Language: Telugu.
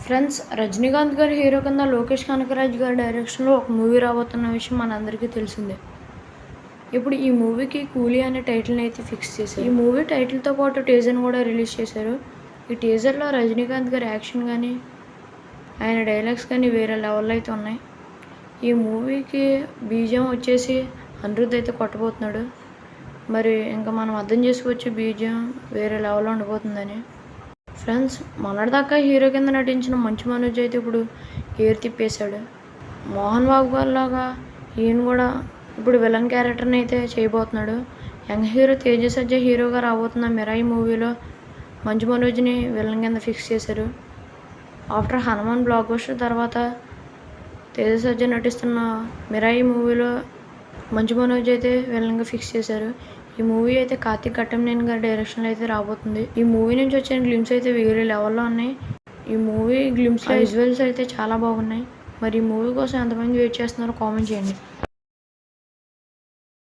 ఫ్రెండ్స్, రజనీకాంత్ గారి హీరో కింద లోకేష్ కనకరాజ్ గారి డైరెక్షన్లో ఒక మూవీ రాబోతున్న విషయం మనందరికీ తెలిసిందే. ఇప్పుడు ఈ మూవీకి కూలీ అనే టైటిల్ని అయితే ఫిక్స్ చేశారు. ఈ మూవీ టైటిల్తో పాటు టీజర్ని కూడా రిలీజ్ చేశారు. ఈ టీజర్లో రజనీకాంత్ గారి యాక్షన్ కానీ ఆయన డైలాగ్స్ కానీ వేరే లెవెల్లో అయితే ఉన్నాయి. ఈ మూవీకి బీజిఎం వచ్చేసి అనిరుద్ధ్ అయితే కొట్టబోతున్నాడు. మరి ఇంకా మనం అర్థం చేసుకోవచ్చు బీజిఎం వేరే లెవెల్లో ఉండబోతుందని. ఫ్రెండ్స్, మొన్నటిదాకా హీరో కింద నటించిన మంచు మనోజ్ అయితే ఇప్పుడు ఏరు తిప్పేశాడు. మోహన్ బాబు గారిలాగా ఈయన కూడా ఇప్పుడు విలన్ క్యారెక్టర్ని అయితే చేయబోతున్నాడు. యంగ్ హీరో తేజ సజ్జా హీరోగా రాబోతున్న మిరాయి మూవీలో మంచు మనోజ్ని విలన్ కింద ఫిక్స్ చేశారు. ఆఫ్టర్ హనుమాన్ బ్లాక్ బస్టర్ తర్వాత తేజ సజ్జా నటిస్తున్న మిరాయి మూవీలో మంచు మనోజ్ అయితే విలన్గా ఫిక్స్ చేశారు. ఈ మూవీ అయితే కార్తీక్ ఘట్టమనేని గారి డైరెక్షన్లో అయితే రాబోతుంది. ఈ మూవీ నుంచి వచ్చిన గ్లిమ్స్ అయితే వేరే లెవెల్లో ఉన్నాయి. ఈ మూవీ గ్లిమ్స్లో విజువల్స్ అయితే చాలా బాగున్నాయి. మరి ఈ మూవీ కోసం ఎంతమంది వెయిట్ చేస్తున్నారో కామెంట్ చేయండి.